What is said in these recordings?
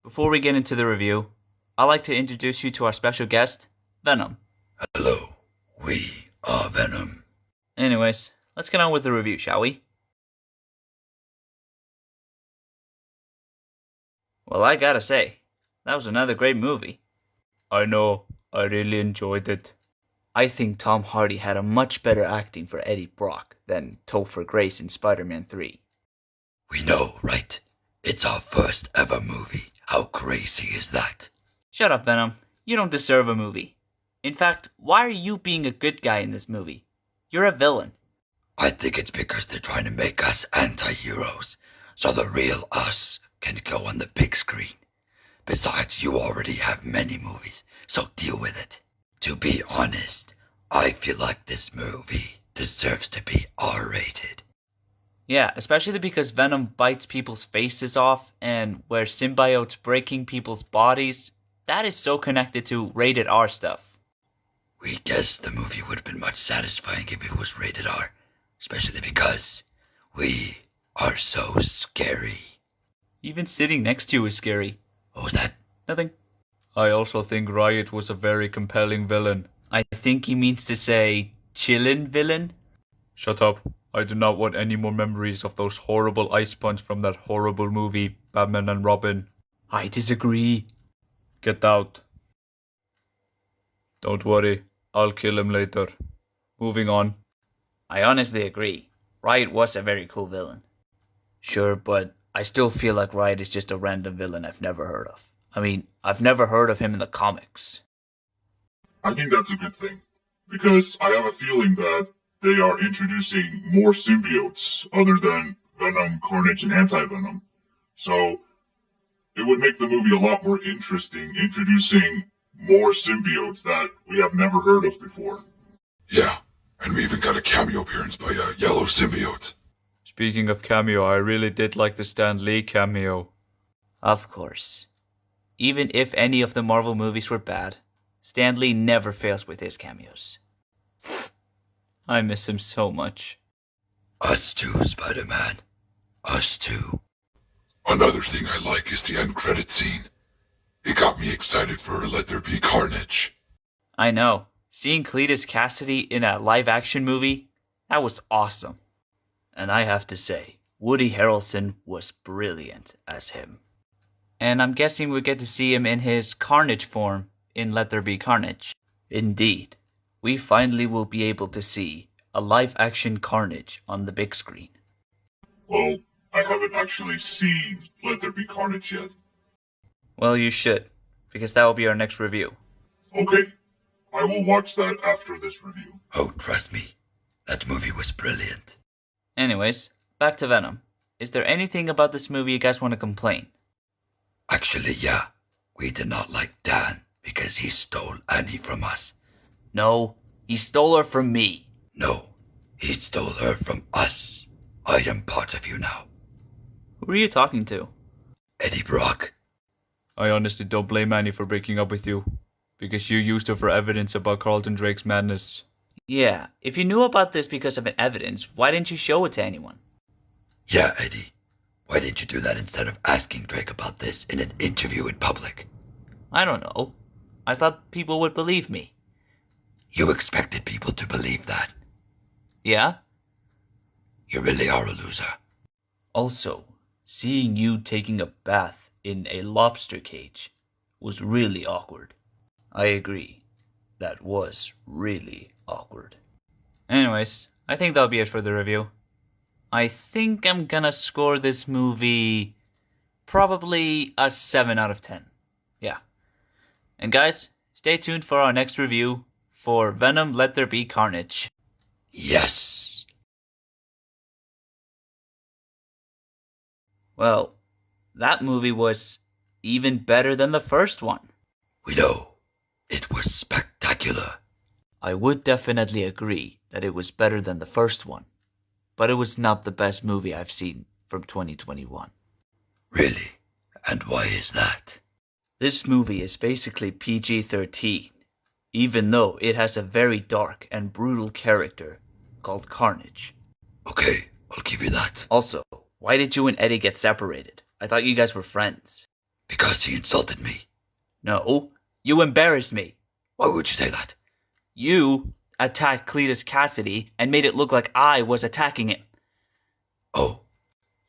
Before we get into the review, I'd like to introduce you to our special guest, Venom. Hello, we are Venom. Anyways, let's get on with the review, shall we? Well, I gotta say, that was another great movie. I know, I really enjoyed it. I think Tom Hardy had a much better acting for Eddie Brock than Topher Grace in Spider-Man 3. We know, right? It's our first ever movie. How crazy is that? Shut up, Venom. You don't deserve a movie. In fact, why are you being a good guy in this movie? You're a villain. I think it's because they're trying to make us anti-heroes, so the real us can go on the big screen. Besides, you already have many movies, so deal with it. To be honest, I feel like this movie deserves to be R-rated. Yeah, especially because Venom bites people's faces off and where symbiotes breaking people's bodies. That is so connected to rated R stuff. We guess the movie would have been much satisfying if it was rated R, especially because we are so scary. Even sitting next to you is scary. What was that? Nothing. I also think Riot was a very compelling villain. I think he means to say chillin' villain. Shut up. I do not want any more memories of those horrible ice punch from that horrible movie, Batman and Robin. I disagree. Get out. Don't worry, I'll kill him later. Moving on. I honestly agree. Riot was a very cool villain. Sure, but I still feel like Riot is just a random villain I've never heard of. I mean, I've never heard of him in the comics. I think that's a good thing, because I have a feeling that they are introducing more symbiotes other than Venom, Carnage, and Anti-Venom. So it would make the movie a lot more interesting, introducing more symbiotes that we have never heard of before. Yeah, and we even got a cameo appearance by a yellow symbiote. Speaking of cameo, I really did like the Stan Lee cameo. Of course. Even if any of the Marvel movies were bad, Stan Lee never fails with his cameos. I miss him so much. Us too, Spider-Man. Us too. Another thing I like is the end credit scene. It got me excited for Let There Be Carnage. I know. Seeing Cletus Cassidy in a live-action movie, that was awesome. And I have to say, Woody Harrelson was brilliant as him. And I'm guessing we get to see him in his Carnage form in Let There Be Carnage. Indeed, we finally will be able to see a live-action Carnage on the big screen. Well, I haven't actually seen Let There Be Carnage yet. Well, you should, because that will be our next review. Okay, I will watch that after this review. Oh, trust me, that movie was brilliant. Anyways, back to Venom. Is there anything about this movie you guys want to complain? Actually, yeah, we did not like Dan because he stole Annie from us. No, he stole her from me. No, he stole her from us. I am part of you now. Who are you talking to? Eddie Brock. I honestly don't blame Annie for breaking up with you, because you used her for evidence about Carlton Drake's madness. Yeah, if you knew about this because of an evidence, why didn't you show it to anyone? Yeah, Eddie. Why didn't you do that instead of asking Drake about this in an interview in public? I don't know. I thought people would believe me. You expected people to believe that. Yeah? You really are a loser. Also, seeing you taking a bath in a lobster cage was really awkward. I agree. That was really awkward. Anyways, I think that'll be it for the review. I think I'm gonna score this movie probably a 7 out of 10. Yeah. And guys, stay tuned for our next review for Venom Let There Be Carnage. Yes. Well, that movie was even better than the first one. We know. It was spectacular. I would definitely agree that it was better than the first one, but it was not the best movie I've seen from 2021. Really? And why is that? This movie is basically PG-13, even though it has a very dark and brutal character called Carnage. Okay, I'll give you that. Also, why did you and Eddie get separated? I thought you guys were friends. Because he insulted me. No, you embarrassed me. Why would you say that? You attacked Cletus Cassidy and made it look like I was attacking him. Oh.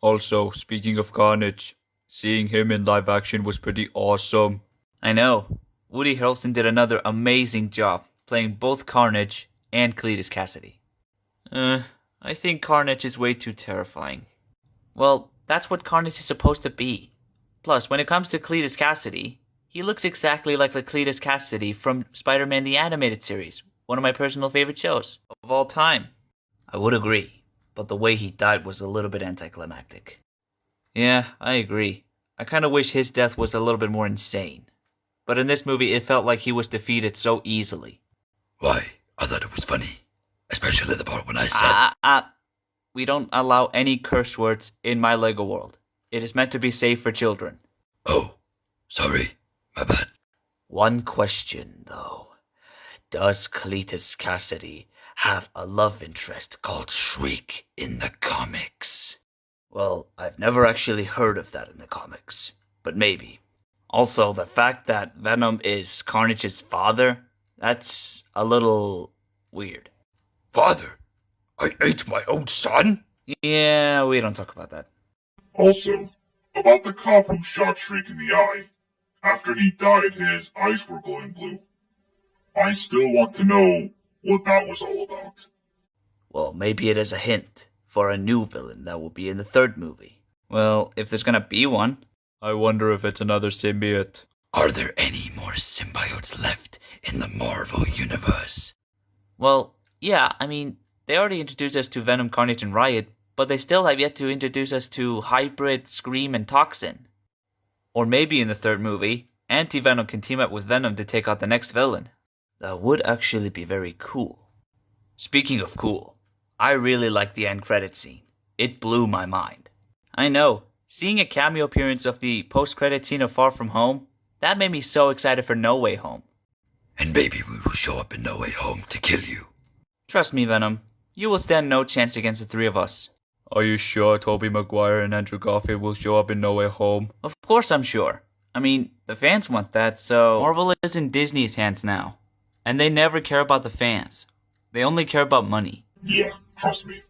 Also, speaking of Carnage, seeing him in live action was pretty awesome. I know. Woody Harrelson did another amazing job playing both Carnage and Cletus Cassidy. I think Carnage is way too terrifying. Well, that's what Carnage is supposed to be. Plus, when it comes to Cletus Cassidy, he looks exactly like the Cletus Cassidy from Spider-Man the Animated Series, one of my personal favorite shows of all time. I would agree, but the way he died was a little bit anticlimactic. Yeah, I agree. I kind of wish his death was a little bit more insane. But in this movie, it felt like he was defeated so easily. Why? I thought it was funny. Especially the part when I said... We don't allow any curse words in my Lego world. It is meant to be safe for children. Oh, sorry. My bad. One question, though. Does Cletus Cassidy have a love interest called Shriek in the comics? Well, I've never actually heard of that in the comics, but maybe. Also, the fact that Venom is Carnage's father, that's a little weird. Father? I ate my own son? Yeah, we don't talk about that. Also, about the cop who shot Shriek in the eye. After he died, his eyes were glowing blue. I still want to know what that was all about. Well, maybe it is a hint for a new villain that will be in the third movie. Well, if there's gonna be one. I wonder if it's another symbiote. Are there any more symbiotes left in the Marvel Universe? Well, yeah, I mean, they already introduced us to Venom, Carnage, and Riot, but they still have yet to introduce us to Hybrid, Scream, and Toxin. Or maybe in the third movie, Anti-Venom can team up with Venom to take out the next villain. That would actually be very cool. Speaking of cool, I really liked the end credit scene. It blew my mind. I know, seeing a cameo appearance of the post-credit scene of Far From Home, that made me so excited for No Way Home. And maybe we will show up in No Way Home to kill you. Trust me, Venom. You will stand no chance against the three of us. Are you sure Tobey Maguire and Andrew Garfield will show up in No Way Home? Of course I'm sure. I mean, the fans want that, so... Marvel is in Disney's hands now. And they never care about the fans. They only care about money. Yeah, trust me.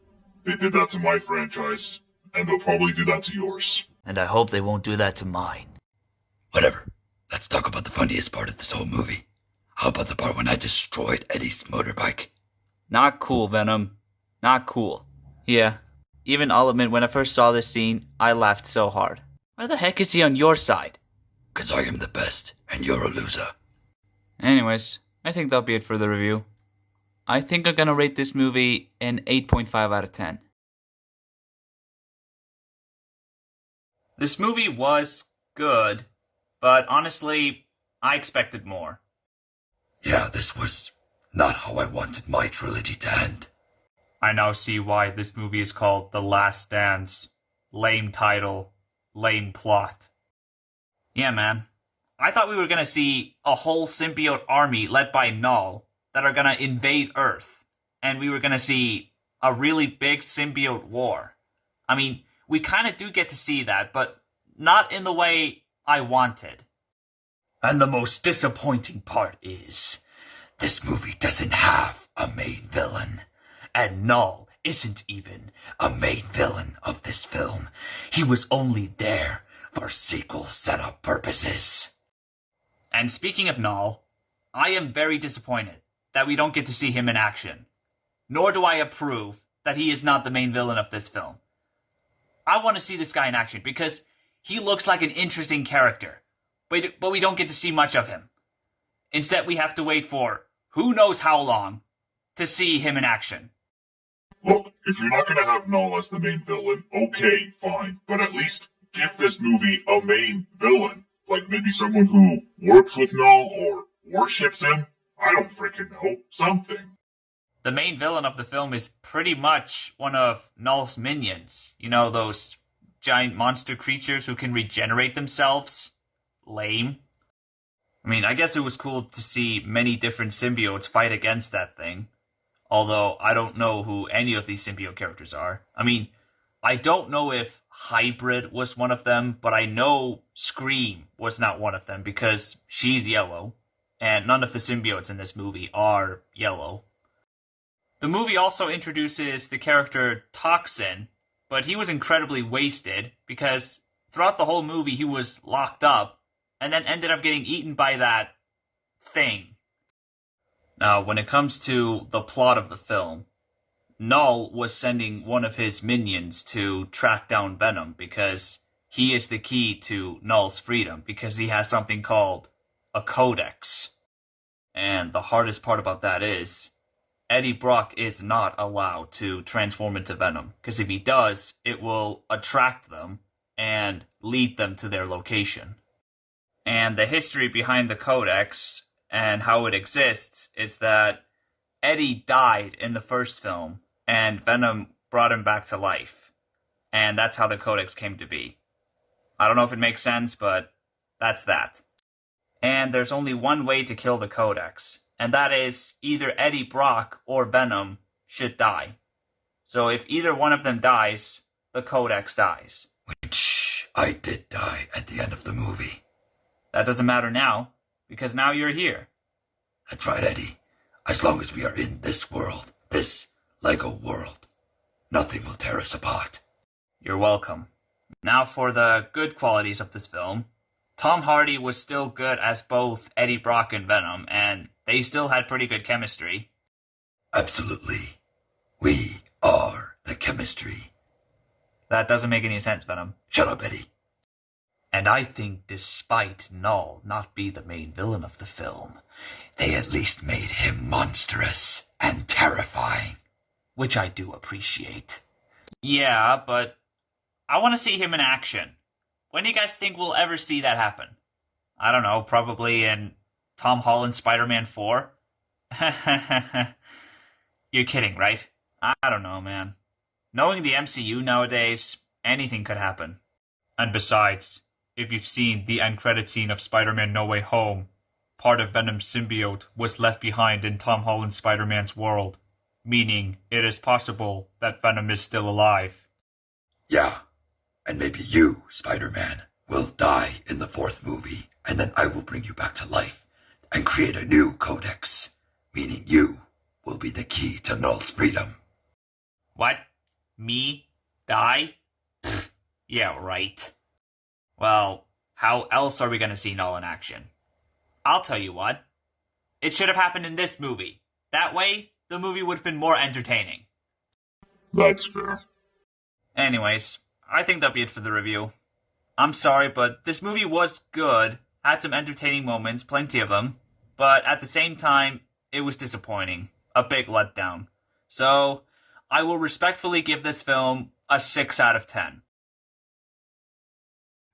They did that to my franchise, and they'll probably do that to yours. And I hope they won't do that to mine. Whatever. Let's talk about the funniest part of this whole movie. How about the part when I destroyed Eddie's motorbike? Not cool, Venom. Not cool. Yeah. Even I'll admit, when I first saw this scene, I laughed so hard. Why the heck is he on your side? 'Cause I am the best, and you're a loser. Anyways, I think that'll be it for the review. I think I'm gonna rate this movie an 8.5 out of 10. This movie was good, but honestly, I expected more. Yeah, this was not how I wanted my trilogy to end. I now see why this movie is called The Last Dance. Lame title, lame plot. Yeah, man. I thought we were gonna see a whole symbiote army led by Null that are gonna invade Earth. And we were gonna see a really big symbiote war. I mean, we kinda do get to see that, but not in the way I wanted. And the most disappointing part is, this movie doesn't have a main villain. And Null isn't even a main villain of this film. He was only there for sequel setup purposes. And speaking of Null, I am very disappointed that we don't get to see him in action. Nor do I approve that he is not the main villain of this film. I want to see this guy in action because he looks like an interesting character, but we don't get to see much of him. Instead, we have to wait for who knows how long to see him in action. Look, if you're not gonna have Null as the main villain, okay, fine. But at least give this movie a main villain. Like maybe someone who works with Null or worships him. I don't freaking know. Something. The main villain of the film is pretty much one of Null's minions. You know, those giant monster creatures who can regenerate themselves? Lame. I mean, I guess it was cool to see many different symbiotes fight against that thing. Although, I don't know who any of these symbiote characters are. I mean, I don't know if Hybrid was one of them, but I know Scream was not one of them because she's yellow, and none of the symbiotes in this movie are yellow. The movie also introduces the character Toxin, but he was incredibly wasted because throughout the whole movie he was locked up and then ended up getting eaten by that thing. Now, when it comes to the plot of the film, Null was sending one of his minions to track down Venom because he is the key to Null's freedom because he has something called a codex. And the hardest part about that is Eddie Brock is not allowed to transform into Venom because if he does, it will attract them and lead them to their location. And the history behind the codex and how it exists is that Eddie died in the first film and Venom brought him back to life. And that's how the codex came to be. I don't know if it makes sense, but that's that. And there's only one way to kill the codex, and that is either Eddie Brock or Venom should die. So if either one of them dies, the codex dies. Which I did die at the end of the movie. That doesn't matter now, because now you're here. That's right, Eddie. As long as we are in this world, this Lego world, nothing will tear us apart. You're welcome. Now for the good qualities of this film. Tom Hardy was still good as both Eddie Brock and Venom, and they still had pretty good chemistry. Absolutely. We are the chemistry. That doesn't make any sense, Venom. Shut up, Eddie. And I think despite Null not be the main villain of the film, they at least made him monstrous and terrifying. Which I do appreciate. Yeah, but I want to see him in action. When do you guys think we'll ever see that happen? I don't know, probably in Tom Holland's Spider-Man 4? You're kidding, right? I don't know, man. Knowing the MCU nowadays, anything could happen. And besides, if you've seen the end credit scene of Spider-Man No Way Home, part of Venom's symbiote was left behind in Tom Holland's Spider-Man's world, meaning it is possible that Venom is still alive. Yeah, and maybe you, Spider-Man, will die in the 4th movie, and then I will bring you back to life and create a new codex, meaning you will be the key to Null's freedom. What? Me? Die? Pfft, yeah, right. Well, how else are we going to see Null in action? I'll tell you what. It should have happened in this movie. That way, the movie would have been more entertaining. That's fair. Anyways, I think that'll be it for the review. I'm sorry, but this movie was good, had some entertaining moments, plenty of them, but at the same time, it was disappointing. A big letdown. So, I will respectfully give this film a 6 out of 10.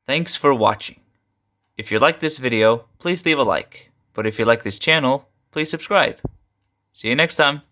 Thanks for watching. If you like this video, please leave a like. But if you like this channel, please subscribe. See you next time.